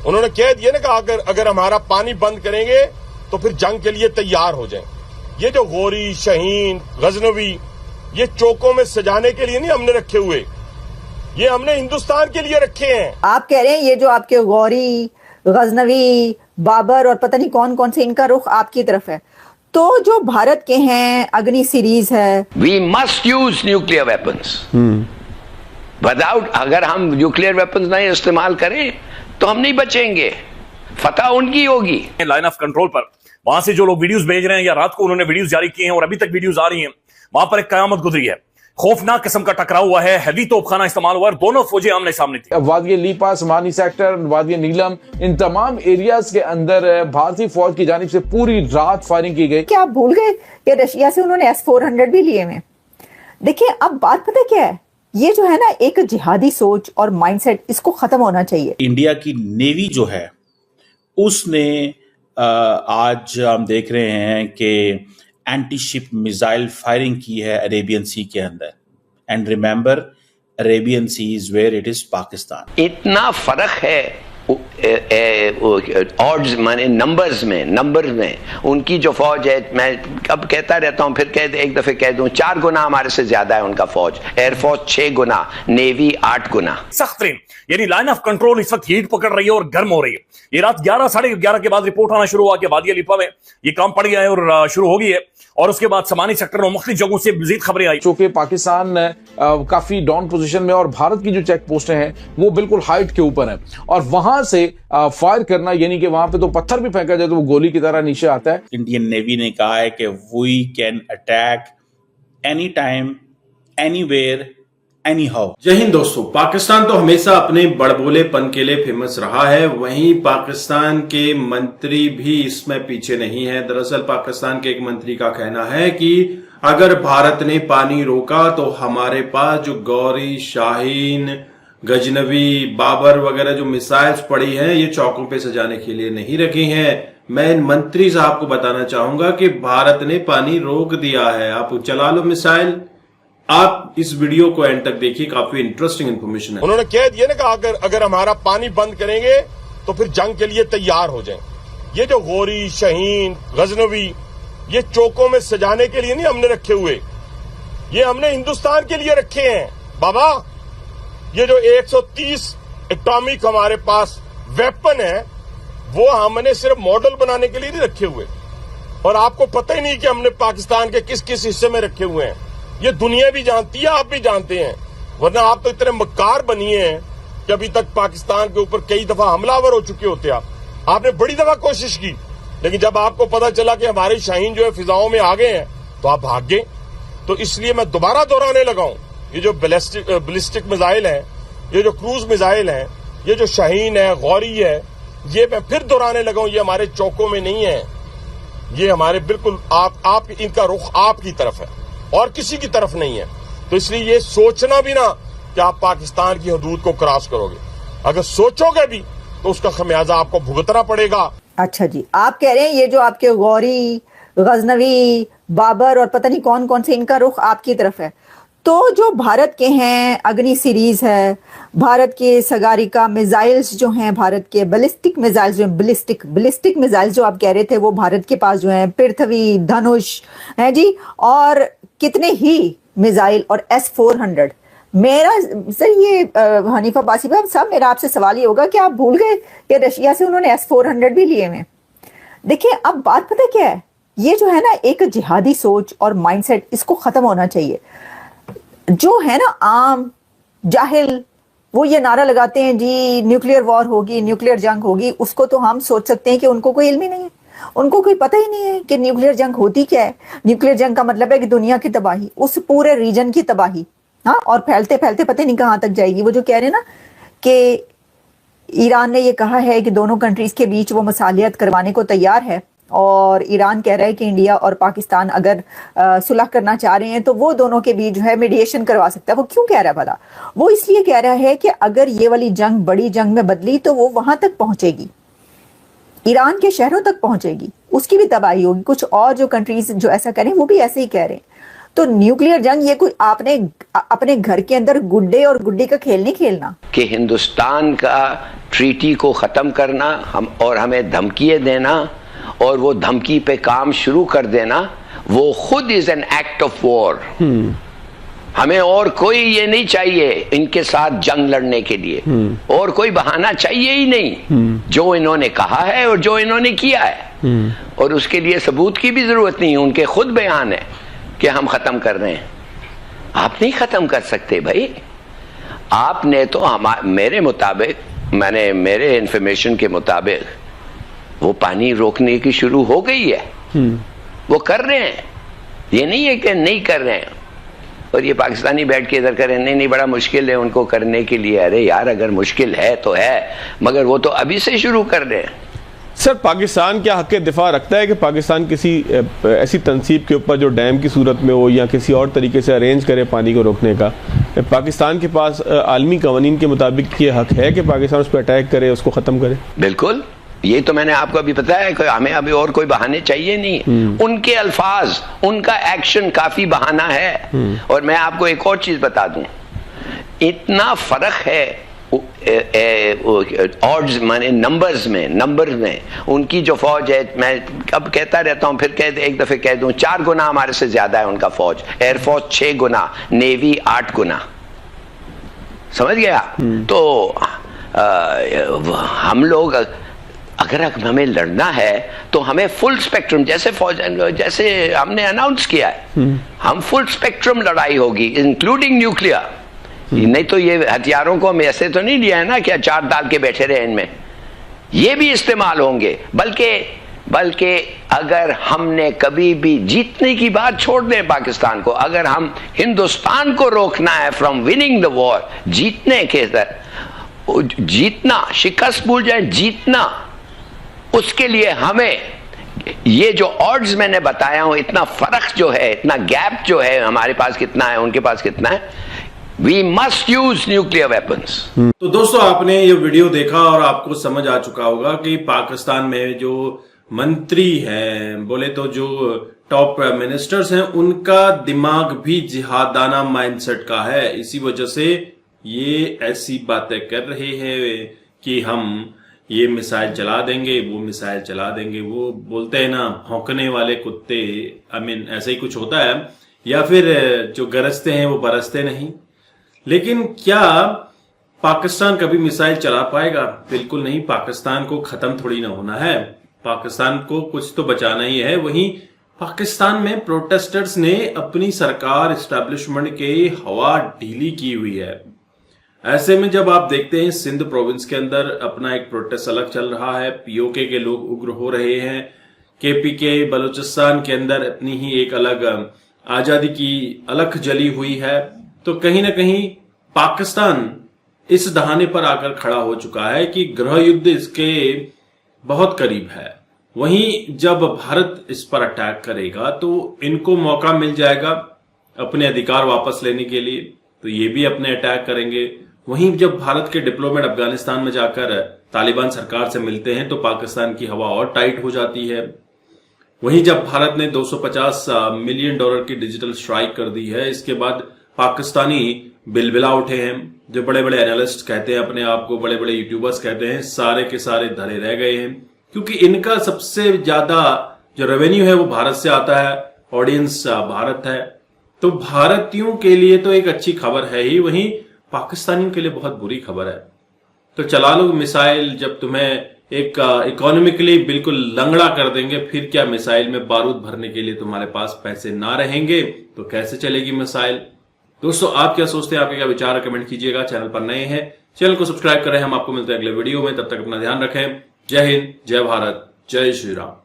उन्होंने कह दिया ना कि अगर हमारा पानी बंद करेंगे तो फिर जंग के लिए तैयार हो जाएं। ये जो गौरी, शाहीन, गजनवी, ये चौकों में सजाने के लिए नहीं हमने रखे हुए, ये हमने हिंदुस्तान के लिए रखे हैं। आप कह रहे हैं ये जो आपके गौरी, गजनवी, बाबर और पता नहीं कौन कौन से, इनका रुख आपकी तरफ है। तो जो भारत के हैं, अग्नि सीरीज है, we must use nuclear weapons. Without, अगर हम न्यूक्लियर वेपन्स नहीं इस्तेमाल करें तो हम नहीं बचेंगे, फतह उनकी होगी। लाइन ऑफ कंट्रोल पर वहां से जो लोग वीडियोस भेज रहे हैं या रात को उन्होंने वीडियोस जारी किए हैं और अभी तक वीडियोस आ रही हैं, वहां पर एक कयामत गुजरी है। खौफनाक किस्म का टकराव हुआ है, हैवी तोपखाना इस्तेमाल हुआ है, दोनों फौजें आमने सामने थी। वादिय लीपा, समानी सेक्टर, वादिय नीलम, इन तमाम एरियाज के अंदर भारतीय फौज की जानिब से पूरी रात फायरिंग की गई। क्या आप भूल गए कि रशिया से उन्होंने S-400 भी लिए हैं? देखिए अब बात पता क्या है, ये जो है ना एक जिहादी सोच और माइंडसेट, इसको खत्म होना चाहिए। इंडिया की नेवी जो है उसने आज हम देख रहे हैं कि एंटी शिप मिसाइल फायरिंग की है अरेबियन सी के अंदर। And remember, Arabian sea is where it is Pakistan. इतना फर्क है ऑड्स माने नंबर्स में उनकी जो फौज है, मैं अब कहता रहता हूं, फिर एक दफे कह दूं, 4 गुना हमारे से ज्यादा है उनका फौज। एयरफोर्स 6 गुना, नेवी 8 गुना। सख्त यानी लाइन ऑफ कंट्रोल इस वक्त हीट पकड़ रही है और गर्म हो रही है। ये रात 11, साढ़े 11 के बाद रिपोर्ट आना शुरू हुआ कि वादिया लिपा में ये काम पड़ गया है और शुरू हो गई है। और उसके बाद समानी सेक्टर में मुख्तलिफ जगहों से मजीद खबरें आई। चूंकि पाकिस्तान काफी डाउन पोजीशन में और भारत की जो चेक पोस्टें हैं वो बिल्कुल हाइट के ऊपर है, और वहां से फायर करना यानी कि वहां पे तो पत्थर भी फेंका जाए तो वो गोली की तरह नीचे आता है। इंडियन नेवी ने कहा है कि we can attack any time, anywhere, any how. जय हिंद दोस्तों। पाकिस्तान तो हमेशा अपने बड़बोलेपन के लिए फेमस रहा है, वहीं पाकिस्तान के मंत्री भी इसमें पीछे नहीं है। दरअसल पाकिस्तान के एक मंत्री का कहना है कि अगर भारत ने पानी रोका तो हमारे पास जो गौरी, शाहीन, गजनवी, बाबर वगैरह जो मिसाइल्स पड़ी हैं ये चौकों पे सजाने के लिए नहीं रखी हैं। मैं इन मंत्री साहब को बताना चाहूंगा कि भारत ने पानी रोक दिया है, आप चला लो मिसाइल। आप इस वीडियो को एंड तक देखिए, काफी इंटरेस्टिंग इंफॉर्मेशन है। उन्होंने कह दिया ना कि अगर हमारा पानी बंद करेंगे तो फिर जंग के लिए तैयार हो जाएं। ये जो गौरी, शाहीन, गजनवी, ये चौकों में सजाने के लिए नहीं हमने रखे हुए, ये हमने हिंदुस्तान के लिए रखे हैं। बाबा, ये जो 130 एटॉमिक हमारे पास वेपन है वो हमने सिर्फ मॉडल बनाने के लिए नहीं रखे हुए, और आपको पता ही नहीं कि हमने पाकिस्तान के किस किस हिस्से में रखे हुए हैं। ये दुनिया भी जानती है, आप भी जानते हैं, वरना आप तो इतने मक्कार बनिए हैं कि अभी तक पाकिस्तान के ऊपर कई दफा हमलावर हो चुके होते। आपने बड़ी दफा कोशिश की, लेकिन जब आपको पता चला कि हमारे शाहीन जो है फिजाओं में आ गए हैं तो आप भाग गए। तो इसलिए मैं दोबारा दोहराने लगा हूं, ये जो बैलिस्टिक मिसाइल है, ये जो क्रूज मिसाइल है, ये जो शाहीन है, गौरी है, ये मैं फिर दोहराने लगा हूं, ये हमारे चौकों में नहीं है, ये हमारे बिल्कुल आप इनका रुख आपकी तरफ है और किसी की तरफ नहीं है। तो इसलिए ये सोचना भी ना कि आप पाकिस्तान की हदूद को क्रॉस करोगे, अगर सोचोगे भी तो उसका खमियाजा आपको भुगतना पड़ेगा। अच्छा जी, आप कह रहे हैं ये जो आपके गौरी, गजनवी, बाबर और पता नहीं कौन कौन से, इनका रुख आपकी तरफ है। तो जो भारत के हैं, अग्नि सीरीज है, भारत के सगारिका मिसाइल्स जो हैं, भारत के बैलिस्टिक मिसाइल्स जो हैं, बैलिस्टिक मिसाइल्स जो आप कह रहे थे वो भारत के पास जो हैं, पृथ्वी, धनुष है जी, और कितने ही मिसाइल और S-400। मेरा सर ये हनीफा बासी साहब सब, मेरा आपसे सवाल ये होगा कि आप भूल गए कि रशिया से उन्होंने S-400 भी लिए हैं? देखिए अब बात पता क्या है, ये जो है ना एक जिहादी सोच और माइंडसेट, इसको खत्म होना चाहिए। जो है ना आम जाहिल, वो ये नारा लगाते हैं जी न्यूक्लियर वॉर होगी, न्यूक्लियर जंग होगी, उसको तो हम सोच सकते हैं कि उनको कोई इल्म ही नहीं है, उनको कोई पता ही नहीं है कि न्यूक्लियर जंग होती क्या है। न्यूक्लियर जंग का मतलब है कि दुनिया की तबाही, उस पूरे रीजन की तबाही, हाँ, और फैलते फैलते पता नहीं कहाँ तक जाएगी। वो जो कह रहे हैं ना कि ईरान ने ये कहा है कि दोनों कंट्रीज के बीच वो मसालियत करवाने को तैयार है, और ईरान कह रहा है कि इंडिया और पाकिस्तान अगर सुलह करना चाह रहे हैं तो वो दोनों के बीच जो है मीडिएशन करवा सकता है। वो क्यों कह रहा है भला? वो इसलिए कह रहा है कि अगर ये वाली जंग बड़ी जंग में बदली तो वो वहां तक पहुंचेगी, ईरान के शहरों तक पहुंचेगी, उसकी भी तबाही होगी। कुछ और जो कंट्रीज जो ऐसा करें वो भी ऐसे ही कह रहे हैं। तो न्यूक्लियर जंग ये कोई आपने अपने घर के अंदर गुड्डे और गुड्डी का खेल नहीं खेलना कि हिंदुस्तान का ट्रीटी को खत्म करना और हमें धमकियां देना और वो धमकी पे काम शुरू कर देना, वो खुद is an act of war. हमें और कोई ये नहीं चाहिए इनके साथ जंग लड़ने के लिए, और कोई बहाना चाहिए ही नहीं। जो इन्होंने कहा है और जो इन्होंने किया है, और उसके लिए सबूत की भी जरूरत नहीं है, उनके खुद बयान है कि हम खत्म कर रहे हैं। आप नहीं खत्म कर सकते भाई। आपने तो मेरे मुताबिक, मेरे इंफॉर्मेशन के मुताबिक वो पानी रोकने की शुरू हो गई है, वो कर रहे हैं, ये नहीं है कि नहीं कर रहे हैं। और ये पाकिस्तानी बैठ के इधर करें नहीं बड़ा मुश्किल है उनको करने के लिए। अरे यार, अगर मुश्किल है तो है, मगर वो तो अभी से शुरू कर रहे हैं। सर, पाकिस्तान क्या हक दिफा रखता है कि पाकिस्तान किसी ऐसी तंसीब के ऊपर जो डैम की सूरत में हो या किसी और तरीके से अरेंज करे पानी को रोकने का? पाकिस्तान के पास आलमी कवानीन के मुताबिक ये हक है कि पाकिस्तान उस पर अटैक करे, उसको ख़त्म करे? बिल्कुल, ये तो मैंने आपको अभी बताया कि हमें अभी और कोई बहाने चाहिए नहीं। उनके अल्फाज, उनका एक्शन काफी बहाना है। और मैं आपको एक और चीज बता दूं, इतना फर्क है ऑड्स माने नंबर्स में उनकी जो फौज है, मैं अब कहता रहता हूं, फिर एक दफे कह दूं, 4 गुना हमारे से ज्यादा है उनका फौज। एयरफोर्स 6 गुना, नेवी 8 गुना। समझ गया? तो हम लोग अगर हमें लड़ना है तो हमें फुल स्पेक्ट्रम, जैसे हमने अनाउंस किया है, हम फुल स्पेक्ट्रम लड़ाई होगी, इंक्लूडिंग न्यूक्लियर। नहीं तो ये हथियारों को हम ऐसे तो नहीं लिया है ना कि 4 डाल के बैठे रहे इनमें, ये भी इस्तेमाल होंगे। बल्कि अगर हमने कभी भी जीतने की बात छोड़ दें पाकिस्तान को, अगर हम हिंदुस्तान को रोकना है फ्रॉम विनिंग द वॉर, जीतने के जीतना, शिकस्त भूल जाए, जीतना, उसके लिए हमें ये जो ऑड्स मैंने बताया हूं, इतना फर्क जो है, इतना गैप जो है, हमारे पास कितना है उनके पास कितना है, we must use nuclear weapons. तो दोस्तों, आपने ये वीडियो देखा और आपको समझ आ चुका होगा कि पाकिस्तान में जो मंत्री हैं, बोले तो जो टॉप मिनिस्टर्स हैं, उनका दिमाग भी जिहादाना माइंडसेट का है। इसी वजह से ये ऐसी बातें कर रहे हैं कि हम ये मिसाइल चला देंगे, वो मिसाइल चला देंगे। वो बोलते हैं ना, भौंकने वाले कुत्ते, ऐसा ही कुछ होता है, या फिर जो गरजते हैं वो बरसते नहीं। लेकिन क्या पाकिस्तान कभी मिसाइल चला पाएगा? बिल्कुल नहीं। पाकिस्तान को खत्म थोड़ी ना होना है, पाकिस्तान को कुछ तो बचाना ही है। वहीं पाकिस्तान में प्रोटेस्टर्स ने अपनी सरकार एस्टैब्लिशमेंट के हवा ढीली की हुई है। ऐसे में जब आप देखते हैं सिंध प्रोविंस के अंदर अपना एक प्रोटेस्ट अलग चल रहा है, पीओके के लोग उग्र हो रहे हैं, केपीके बलूचिस्तान के अंदर अपनी ही एक अलग आजादी की अलख जली हुई है, तो कहीं ना कहीं पाकिस्तान इस दहाने पर आकर खड़ा हो चुका है कि गृह युद्ध इसके बहुत करीब है। वहीं जब भारत इस पर अटैक करेगा तो इनको मौका मिल जाएगा अपने अधिकार वापस लेने के लिए, तो ये भी अपने अटैक करेंगे। वहीं जब भारत के डिप्लोमेट अफगानिस्तान में जाकर तालिबान सरकार से मिलते हैं तो पाकिस्तान की हवा और टाइट हो जाती है। वहीं जब भारत ने $250 मिलियन की डिजिटल स्ट्राइक कर दी है, इसके बाद पाकिस्तानी बिलबिला उठे हैं। जो बड़े बड़े एनालिस्ट कहते हैं अपने आप को, बड़े बड़े यूट्यूबर्स कहते हैं, सारे के सारे धरे रह गए हैं, क्योंकि इनका सबसे ज्यादा जो रेवेन्यू है वो भारत से आता है, ऑडियंस भारत है। तो भारतीयों के लिए तो एक अच्छी खबर है ही, वहीं पाकिस्तानियों के लिए बहुत बुरी खबर है। तो चला लो मिसाइल, जब तुम्हें एक इकोनॉमिकली बिल्कुल लंगड़ा कर देंगे, फिर क्या मिसाइल में बारूद भरने के लिए तुम्हारे पास पैसे ना रहेंगे तो कैसे चलेगी मिसाइल? दोस्तों, आप क्या सोचते हैं, आपके क्या विचार है, कमेंट कीजिएगा। चैनल पर नए हैं, चैनल को सब्सक्राइब करें। हम आपको मिलते हैं अगले वीडियो में, तब तक अपना ध्यान रखें। जय हिंद, जय भारत, जय श्री राम।